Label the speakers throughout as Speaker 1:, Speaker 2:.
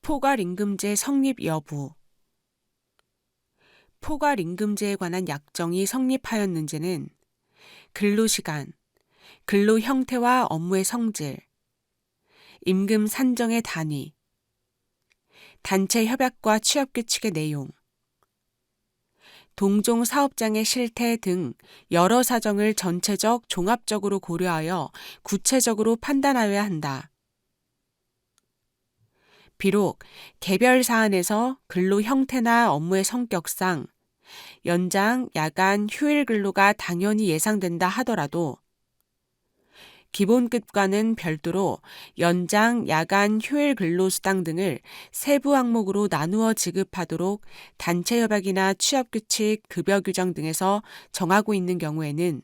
Speaker 1: 포괄임금제 성립 여부. 포괄임금제에 관한 약정이 성립하였는지는 근로시간, 근로 형태와 업무의 성질, 임금 산정의 단위, 단체 협약과 취업규칙의 내용, 동종 사업장의 실태 등 여러 사정을 전체적 종합적으로 고려하여 구체적으로 판단하여야 한다. 비록 개별 사안에서 근로 형태나 업무의 성격상 연장, 야간, 휴일 근로가 당연히 예상된다 하더라도 기본급과는 별도로 연장, 야간, 휴일 근로수당 등을 세부 항목으로 나누어 지급하도록 단체협약이나 취업규칙, 급여규정 등에서 정하고 있는 경우에는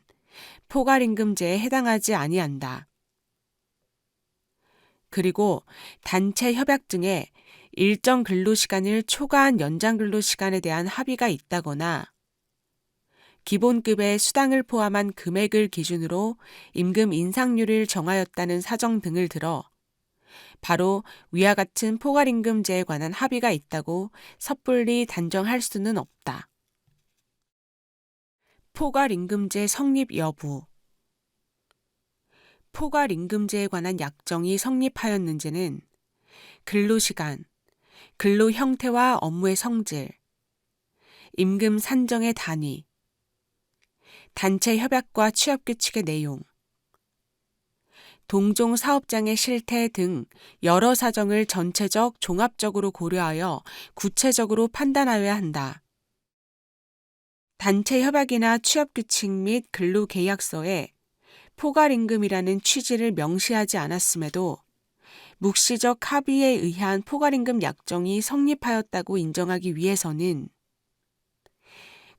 Speaker 1: 포괄임금제에 해당하지 아니한다. 그리고 단체협약 등에 일정 근로시간을 초과한 연장 근로시간에 대한 합의가 있다거나 기본급의 수당을 포함한 금액을 기준으로 임금 인상률을 정하였다는 사정 등을 들어 바로 위와 같은 포괄임금제에 관한 합의가 있다고 섣불리 단정할 수는 없다. 포괄임금제 성립 여부. 포괄임금제에 관한 약정이 성립하였는지는 근로시간, 근로 형태와 업무의 성질, 임금 산정의 단위, 단체 협약과 취업규칙의 내용, 동종 사업장의 실태 등 여러 사정을 전체적 종합적으로 고려하여 구체적으로 판단하여야 한다. 단체 협약이나 취업규칙 및 근로계약서에 포괄임금이라는 취지를 명시하지 않았음에도 묵시적 합의에 의한 포괄임금 약정이 성립하였다고 인정하기 위해서는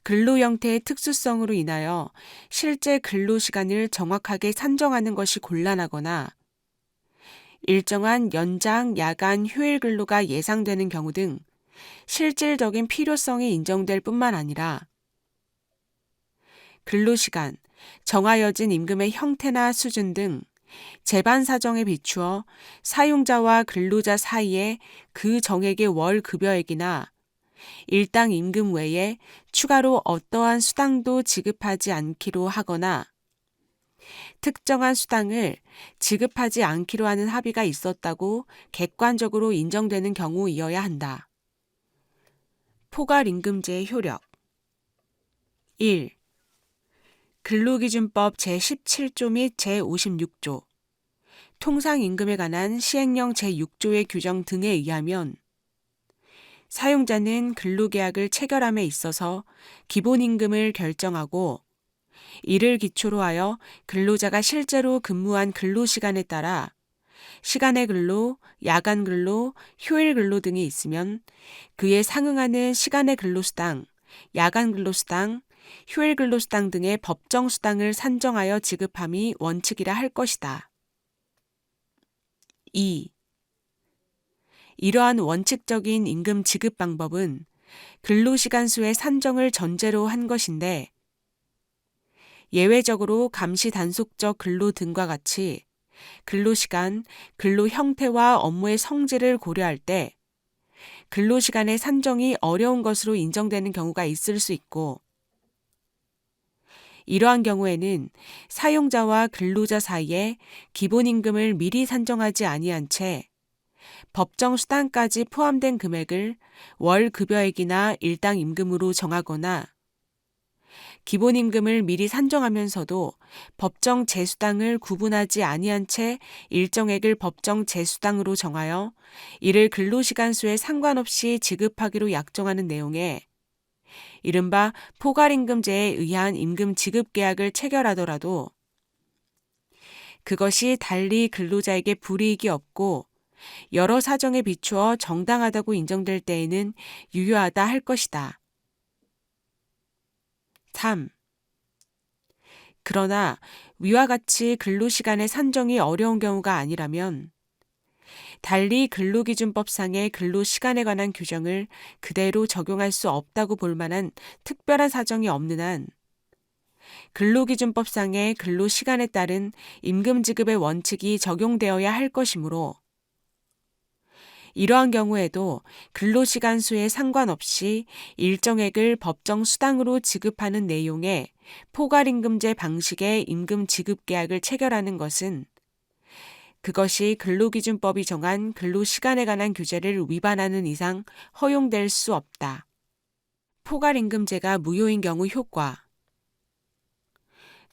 Speaker 1: 근로 형태의 특수성으로 인하여 실제 근로시간을 정확하게 산정하는 것이 곤란하거나 일정한 연장, 야간, 휴일 근로가 예상되는 경우 등 실질적인 필요성이 인정될 뿐만 아니라 근로시간, 정하여진 임금의 형태나 수준 등 제반 사정에 비추어 사용자와 근로자 사이에 그 정액의 월 급여액이나 일당 임금 외에 추가로 어떠한 수당도 지급하지 않기로 하거나 특정한 수당을 지급하지 않기로 하는 합의가 있었다고 객관적으로 인정되는 경우이어야 한다. 포괄임금제의 효력. 1. 근로기준법 제17조 및 제56조, 통상임금에 관한 시행령 제6조의 규정 등에 의하면 사용자는 근로계약을 체결함에 있어서 기본임금을 결정하고 이를 기초로 하여 근로자가 실제로 근무한 근로시간에 따라 시간의 근로, 야간 근로, 휴일 근로 등이 있으면 그에 상응하는 시간의 근로수당, 야간 근로수당, 휴일 근로수당 등의 법정 수당을 산정하여 지급함이 원칙이라 할 것이다. 2. 이러한 원칙적인 임금 지급 방법은 근로시간 수의 산정을 전제로 한 것인데 예외적으로 감시 단속적 근로 등과 같이 근로시간, 근로 형태와 업무의 성질을 고려할 때 근로시간의 산정이 어려운 것으로 인정되는 경우가 있을 수 있고 이러한 경우에는 사용자와 근로자 사이에 기본임금을 미리 산정하지 아니한 채 법정 수당까지 포함된 금액을 월 급여액이나 일당 임금으로 정하거나 기본임금을 미리 산정하면서도 법정 제수당을 구분하지 아니한 채 일정액을 법정 제수당으로 정하여 이를 근로시간 수에 상관없이 지급하기로 약정하는 내용에 이른바 포괄임금제에 의한 임금 지급 계약을 체결하더라도 그것이 달리 근로자에게 불이익이 없고 여러 사정에 비추어 정당하다고 인정될 때에는 유효하다 할 것이다. 3. 그러나 위와 같이 근로시간의 산정이 어려운 경우가 아니라면 달리 근로기준법상의 근로시간에 관한 규정을 그대로 적용할 수 없다고 볼 만한 특별한 사정이 없는 한 근로기준법상의 근로시간에 따른 임금 지급의 원칙이 적용되어야 할 것이므로 이러한 경우에도 근로시간 수에 상관없이 일정액을 법정 수당으로 지급하는 내용의 포괄임금제 방식의 임금 지급 계약을 체결하는 것은 그것이 근로기준법이 정한 근로시간에 관한 규제를 위반하는 이상 허용될 수 없다. 포괄임금제가 무효인 경우 효과.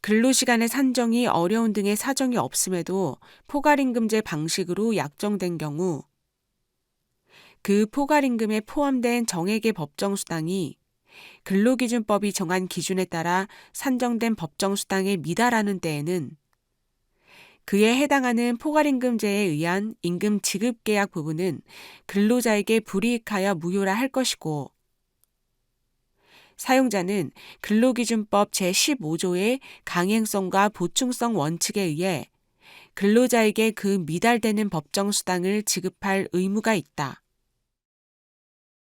Speaker 1: 근로시간의 산정이 어려운 등의 사정이 없음에도 포괄임금제 방식으로 약정된 경우 그 포괄임금에 포함된 정액의 법정수당이 근로기준법이 정한 기준에 따라 산정된 법정수당에 미달하는 때에는 그에 해당하는 포괄임금제에 의한 임금 지급계약 부분은 근로자에게 불이익하여 무효라 할 것이고 사용자는 근로기준법 제15조의 강행성과 보충성 원칙에 의해 근로자에게 그 미달되는 법정수당을 지급할 의무가 있다.